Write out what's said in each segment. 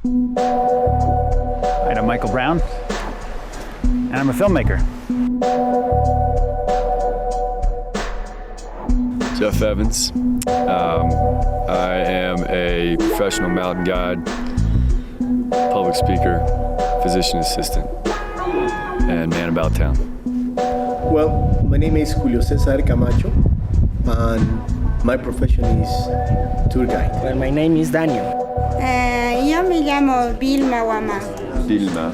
Hi, I'm Michael Brown, and I'm a filmmaker. Jeff Evans. I am a professional mountain guide, public speaker, physician assistant, and man about town. Well, my name is Julio Cesar Camacho, and my profession is tour guide. Well, my name is Daniel. Yo me llamo Vilma Guamá. Vilma.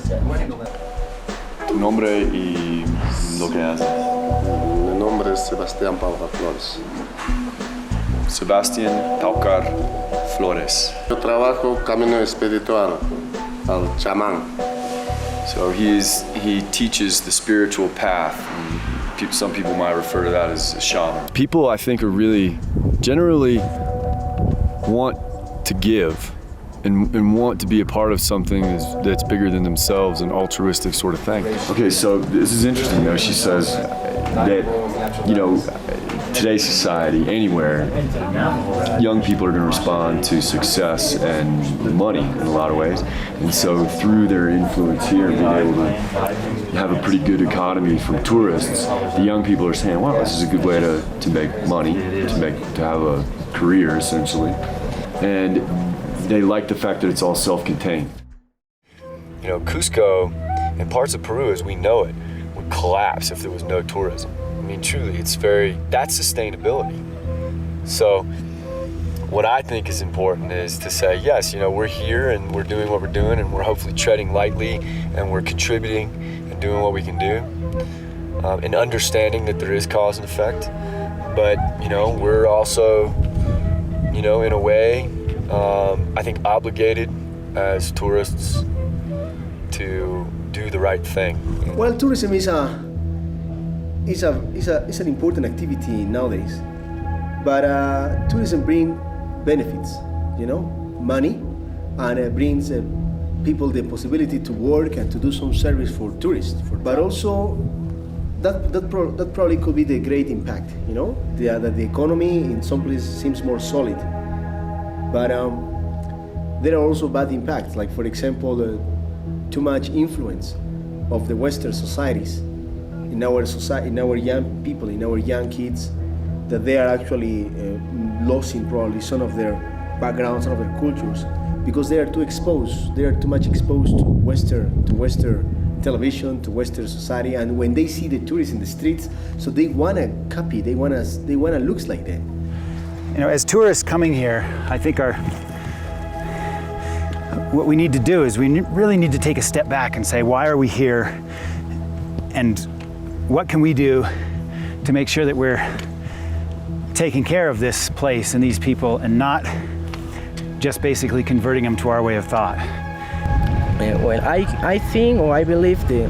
Tu nombre y lo que haces. Mi nombre es Sebastián Paucar Flores. Sebastián Paucar Flores. Yo trabajo camino espiritual al chamán. So he teaches the spiritual path. Some people might refer to that as a shaman. People, I think, are really generally want to give and want to be a part of something that's bigger than themselves, an altruistic sort of thing. Okay, so this is interesting, though. She says that, today's society, anywhere, young people are going to respond to success and money in a lot of ways. And so through their influence here, being able to have a pretty good economy from tourists, the young people are saying, wow, this is a good way to make money, to have a career, essentially. And they like the fact that it's all self-contained. Cusco and parts of Peru, as we know it, would collapse if there was no tourism. I mean, truly, that's sustainability. So what I think is important is to say, yes, we're here and we're doing what we're doing and we're hopefully treading lightly and we're contributing and doing what we can do and understanding that there is cause and effect. But, we're also, in a way, I think obligated as tourists to do the right thing. Well, tourism is an important activity nowadays, but tourism brings benefits, money, and it brings people the possibility to work and to do some service for tourists. But also, that probably could be the great impact, that the economy in some places seems more solid. But there are also bad impacts, like for example, too much influence of the Western societies in our society, in our young people, in our young kids, that they are actually losing probably some of their backgrounds, some of their cultures, because they are too exposed. They are too much exposed to Western television, to Western society, and when they see the tourists in the streets, so they wanna copy, they wanna look like that. As tourists coming here, I think what we need to do is we really need to take a step back and say, why are we here? And what can we do to make sure that we're taking care of this place and these people and not just basically converting them to our way of thought? Well, I think, or I believe, the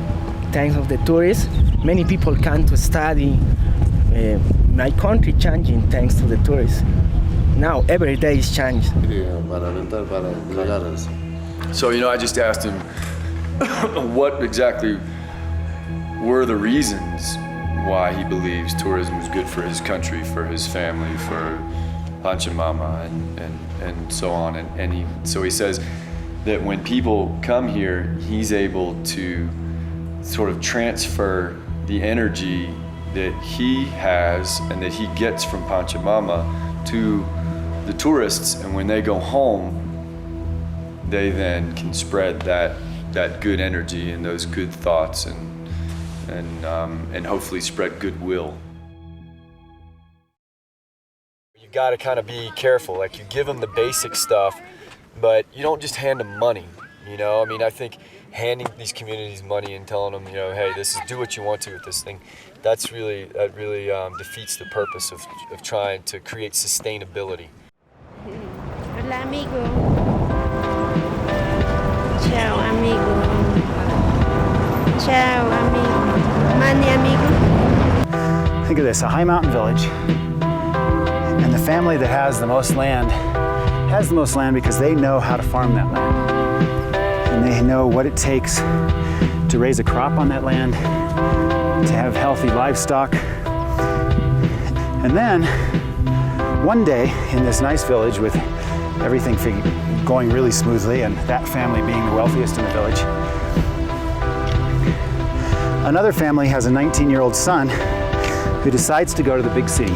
thanks of the tourists, many people come to study. My country changing thanks to the tourists. Now every day is changed. So I just asked him what exactly were the reasons why he believes tourism is good for his country, for his family, for Pachamama, and so on. So he says that when people come here, he's able to sort of transfer the energy that he has and that he gets from Pachamama to the tourists, and when they go home, they then can spread that good energy and those good thoughts and hopefully spread goodwill. You got to kind of be careful. Like, you give them the basic stuff, but you don't just hand them money. I think handing these communities money and telling them, hey, do what you want to with this thing, that really defeats the purpose of trying to create sustainability. Hola, amigo. Ciao, amigo. Ciao, amigo. Mani, amigo. Think of this, a high mountain village, and the family that has the most land because they know how to farm that land. And they know what it takes to raise a crop on that land, to have healthy livestock. And then, one day, in this nice village with everything going really smoothly, and that family being the wealthiest in the village. Another family has a 19-year-old son who decides to go to the big city.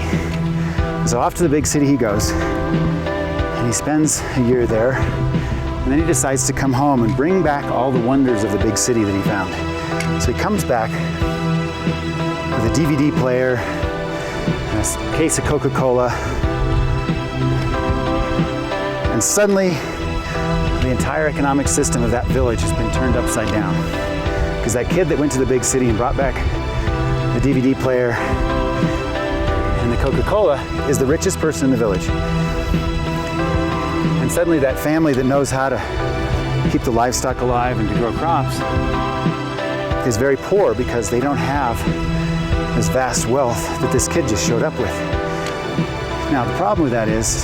So off to the big city he goes, and he spends a year there, and then he decides to come home and bring back all the wonders of the big city that he found. So he comes back with a DVD player, and a case of Coca-Cola, and suddenly the entire economic system of that village has been turned upside down. Because that kid that went to the big city and brought back the DVD player and the Coca-Cola is the richest person in the village. And suddenly that family that knows how to keep the livestock alive and to grow crops is very poor because they don't have this vast wealth that this kid just showed up with. Now the problem with that is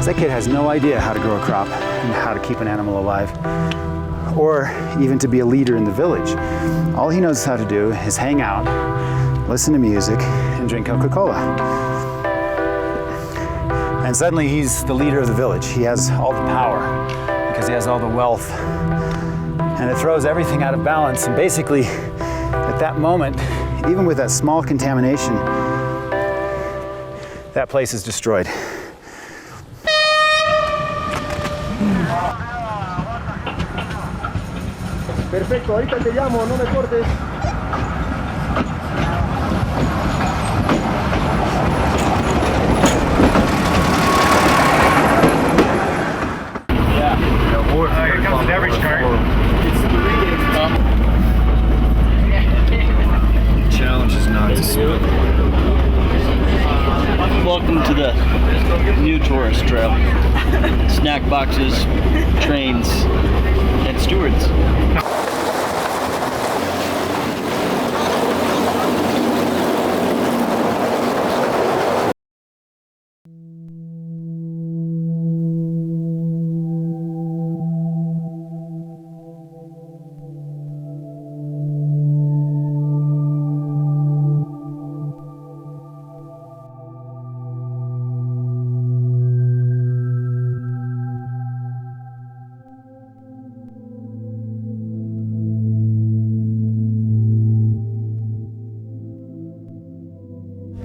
that kid has no idea how to grow a crop and how to keep an animal alive, or even to be a leader in the village. All he knows how to do is hang out, listen to music, and drink Coca-Cola. And suddenly he's the leader of the village. He has all the power because he has all the wealth. And it throws everything out of balance. And basically, at that moment, even with that small contamination, that place is destroyed. Perfecto, ahorita te llamo, no me cortes. Here comes the beverage cart. The challenge is not to swim. Welcome to the new tourist trail. Snack boxes, trains, and stewards.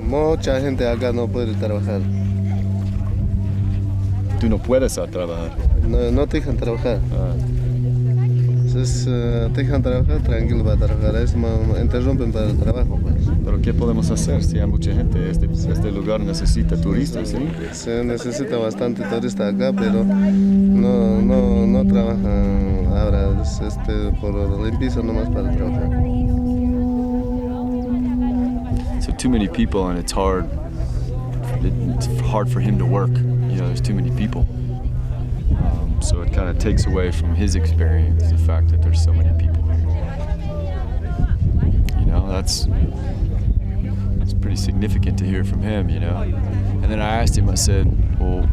Mucha gente acá no puede trabajar. Tú no puedes a trabajar. No te dejan trabajar. Entonces, te dejan trabajar, tranquilo para trabajar. Es interrumpen para el trabajo, pues. Pero ¿qué podemos hacer si hay mucha gente? Este lugar necesita turistas, ¿sí? Se necesita bastante turista acá, pero no trabajan ahora. Por limpieza nomás para trabajar. So too many people, and it's hard for him to work. You know, there's too many people. So it kind of takes away from his experience, the fact that there's so many people. You know, that's pretty significant to hear from him, you know. And then I asked him, I said, well,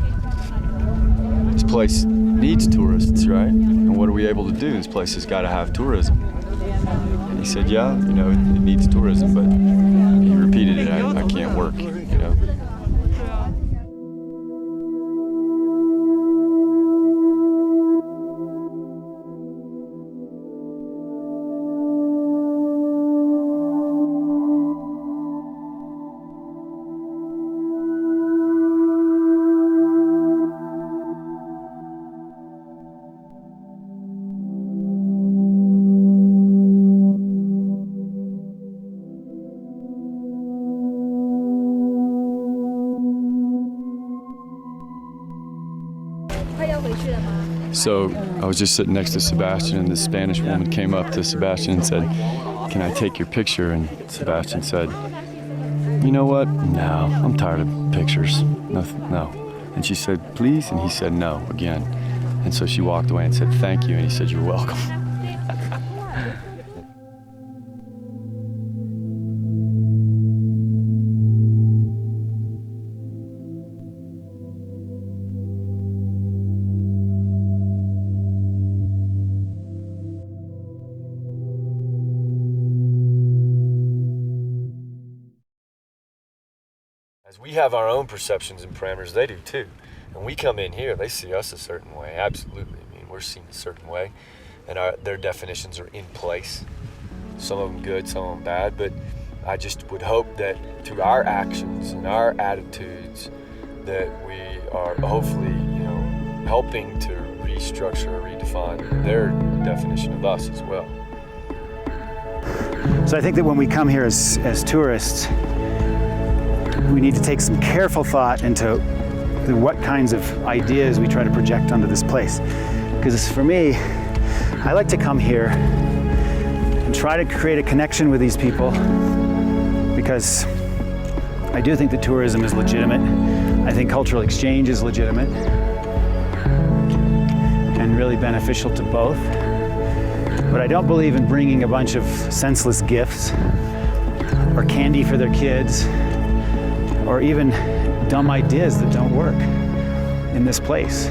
this place needs tourists, right? And what are we able to do? This place has got to have tourism. And he said, yeah, you know, it needs tourism, but he repeated it, I can't work, you know. So I was just sitting next to Sebastian, and this Spanish woman came up to Sebastian and said, "Can I take your picture?" And Sebastian said, "You know what? No, I'm tired of pictures. No." And she said, "Please?" And he said, "No," again. And so she walked away and said, "Thank you." And he said, "You're welcome." As we have our own perceptions and parameters, they do too. And we come in here, they see us a certain way, absolutely. I mean, we're seen a certain way, and their definitions are in place. Some of them good, some of them bad, but I just would hope that through our actions and our attitudes that we are hopefully, helping to restructure or redefine their definition of us as well. So I think that when we come here as tourists, we need to take some careful thought into what kinds of ideas we try to project onto this place. Because for me, I like to come here and try to create a connection with these people, because I do think that tourism is legitimate. I think cultural exchange is legitimate and really beneficial to both. But I don't believe in bringing a bunch of senseless gifts or candy for their kids or even dumb ideas that don't work in this place.